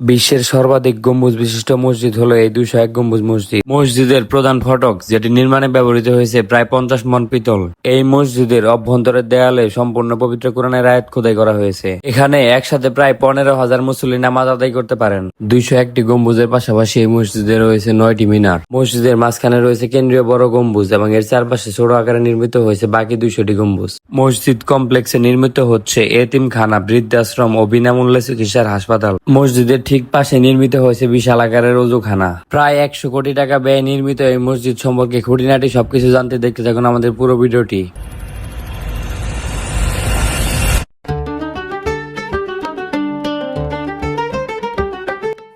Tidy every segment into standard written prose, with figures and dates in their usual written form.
বিশ্বের সর্বাধিক গম্বুজ বিশিষ্ট মসজিদ হলো এই 201 গম্বুজ মসজিদ। মসজিদের প্রধান ফটক, যেটি নির্মাণে ব্যবহৃত হয়েছে প্রায় 50 মণ পিতল। এই মসজিদের অভ্যন্তরের দেয়ালে সম্পূর্ণ পবিত্র কোরআনের আয়াত খোদাই করা হয়েছে। এখানে একসাথে প্রায় 15,000 মুসল্লি নামাজ আদায় করতে পারেন। 201টি গম্বুজের পাশাপাশি এই মসজিদে রয়েছে 9টি মিনার। মসজিদের মাঝখানে রয়েছে কেন্দ্রীয় বড় গম্বুজ এবং এর চারপাশে ছোট আকারে নির্মিত হয়েছে বাকি 200টি গম্বুজ। মসজিদ কমপ্লেক্সে নির্মিত হচ্ছে এতিমখানা, বৃদ্ধাশ্রম ও বিনামূল্যে চিকিৎসার হাসপাতাল। মসজিদের ঠিক পাশে নির্মিত হয়েছে বিশাল আকারের ওযুখানা। প্রায় 100 কোটি টাকা ব্যয়ে নির্মিত এই মসজিদ সম্পর্কে খুঁটিনাটি সবকিছু জানতে দেখতে থাকুন আমাদের পুরো ভিডিওটি।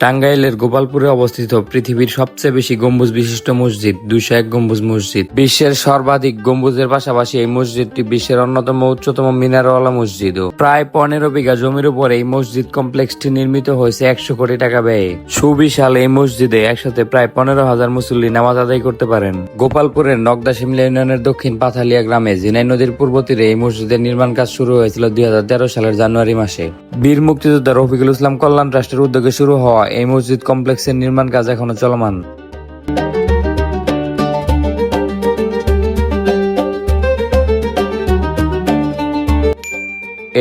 টাঙ্গাইলের গোপালপুরে অবস্থিত পৃথিবীর সবচেয়ে বেশি গম্বুজ বিশিষ্ট মসজিদ 201 গম্বুজ মসজিদ। বিশ্বের সর্বাধিক গম্বুজের পাশাপাশি এই মসজিদটি বিশ্বের অন্যতম উচ্চতম মিনারওয়ালা মসজিদও। প্রায় 15 বিঘা জমির উপর এই মসজিদ কমপ্লেক্সটি নির্মিত হয়েছে 100 কোটি টাকা ব্যয়ে। সুবিশাল এই মসজিদে একসাথে প্রায় 15,000 মুসল্লি নামাজ আদায় করতে পারেন। গোপালপুরের নগদা শিমলা ইউনিয়নের দক্ষিণ পাথালিয়া গ্রামে জিনাই নদীর পূর্ব তীরে এই মসজিদের নির্মাণ কাজ শুরু হয়েছিল 2013 সালের জানুয়ারি মাসে। বীর মুক্তিযোদ্ধা রফিকুল ইসলাম কল্যাণ ট্রাস্টের উদ্যোগে শুরু হওয়া এই মসজিদ কমপ্লেক্সের নির্মাণ কাজ এখনো চলমান।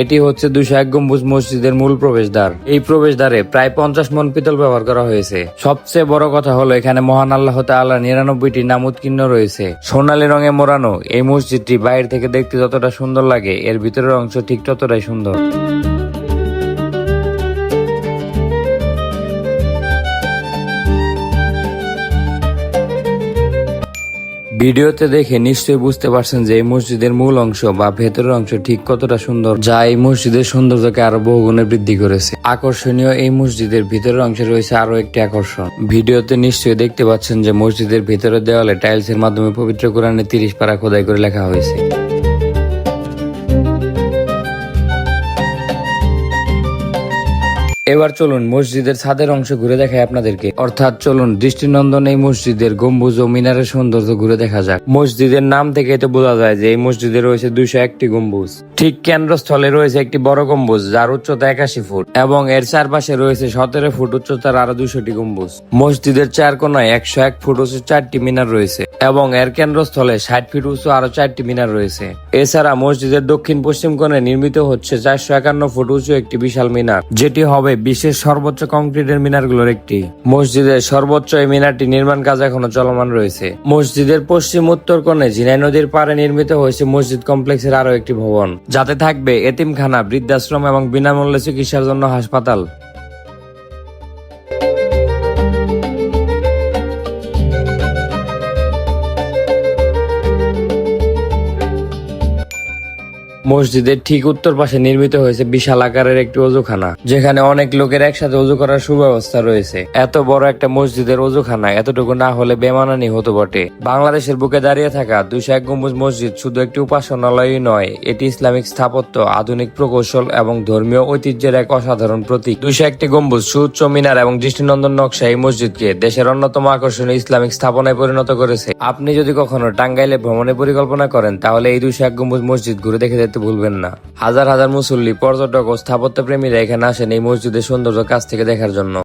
এটি হচ্ছে 201 গম্বুজ মসজিদের মূল প্রবেশদ্বার। এই প্রবেশদ্বারে প্রায় 50 মণ পিতল ব্যবহার করা হয়েছে। সবচেয়ে বড় কথা হলো এখানে মহান আল্লাহ তাআলার 99টি নাম উৎকীর্ণ রয়েছে। সোনালী রঙে মোড়ানো এই মসজিদটি বাইরে থেকে দেখতে যতটা সুন্দর লাগে, এর ভিতরের অংশ ঠিক ততটাই সুন্দর। ভিডিওতে দেখে নিশ্চয়ই বুঝতে পারছেন যে এই মসজিদের মূল অংশ বা ভেতরের অংশ ঠিক কতটা সুন্দর, যা এই মসজিদের সৌন্দর্যকে আরো বহুগুণে বৃদ্ধি করেছে। আকর্ষণীয় এই মসজিদের ভিতরের অংশে রয়েছে আরো একটি আকর্ষণ। ভিডিওতে নিশ্চয়ই দেখতে পাচ্ছেন যে মসজিদের ভিতরের দেওয়ালে টাইলসের মাধ্যমে পবিত্র কোরআনে 30 পারা খোদাই করে লেখা হয়েছে। এবার চলুন মসজিদের ছাদের অংশ ঘুরে দেখাই আপনাদেরকে, অর্থাৎ চলুন দৃষ্টিনন্দন এই মসজিদের গম্বুজ ও মিনারের সৌন্দর্য ঘুরে দেখা যাক। মসজিদের নাম থেকে তো বোঝা যায় যে এই মসজিদে রয়েছে 201টি গম্বুজ। ঠিক কেন্দ্রস্থলে রয়েছে একটি বড় গম্বুজ যার উচ্চতা 81 ফুট এবং এর চারপাশে রয়েছে 17 ফুট উচ্চতার আরো 200টি গম্বুজ। মসজিদের চার কোনায় 101 ফুট উঁচু 4টি মিনার রয়েছে এবং এর কেন্দ্রস্থলে 60 ফিট উঁচু আরো 4টি মিনার রয়েছে। এছাড়া মসজিদের দক্ষিণ পশ্চিম কোণে নির্মিত হচ্ছে 451 ফুট উঁচু একটি বিশাল মিনার, যেটি হবে বিশ্বের সর্বোচ্চ কংক্রিটের মিনারগুলোর একটি। মসজিদের সর্বোচ্চ এই মিনারটি নির্মাণ কাজ এখনো চলমান রয়েছে। মসজিদের পশ্চিম উত্তর কোণে জিনাই নদীর পাড়ে নির্মিত হয়েছে মসজিদ কমপ্লেক্সের আরো একটি ভবন, যাতে থাকবে এতিমখানা, বৃদ্ধাশ্রম এবং বিনামূল্যে চিকিৎসার জন্য হাসপাতাল। মসজিদের ঠিক উত্তর পাশে নির্মিত হয়েছে বিশাল আকারের একটি ওযুখানা, যেখানে অনেক লোকের একসাথে ওযু করার সুব্যবস্থা রয়েছে। এত বড় একটা মসজিদের ওযুখানা এতটুকু না হলে বেমানানি হতো বটে। বাংলাদেশের বুকে দাঁড়িয়ে থাকা 201 গম্বুজ মসজিদ শুধু একটি উপাসনালয়ই নয়, এটি ইসলামিক স্থাপত্য, আধুনিক প্রকৌশল এবং ধর্মীয় ঐতিহ্যের এক অসাধারণ প্রতীক। 201টি গম্বুজ, সুউচ্চ মিনার এবং দৃষ্টিনন্দন নকশা এই মসজিদকে দেশের অন্যতম আকর্ষণীয় ইসলামিক স্থাপনায় পরিণত করেছে। আপনি যদি কখনো টাঙ্গাইলে ভ্রমণের পরিকল্পনা করেন তাহলে এই 201 গম্বুজ মসজিদ ঘুরে দেখে যেতে ভুলবেন না। হাজার হাজার মুসল্লি, পর্যটক ও স্থাপত্য প্রেমীরা এখানে আসেন এই মসজিদের সৌন্দর্য কাছ থেকে দেখার জন্য।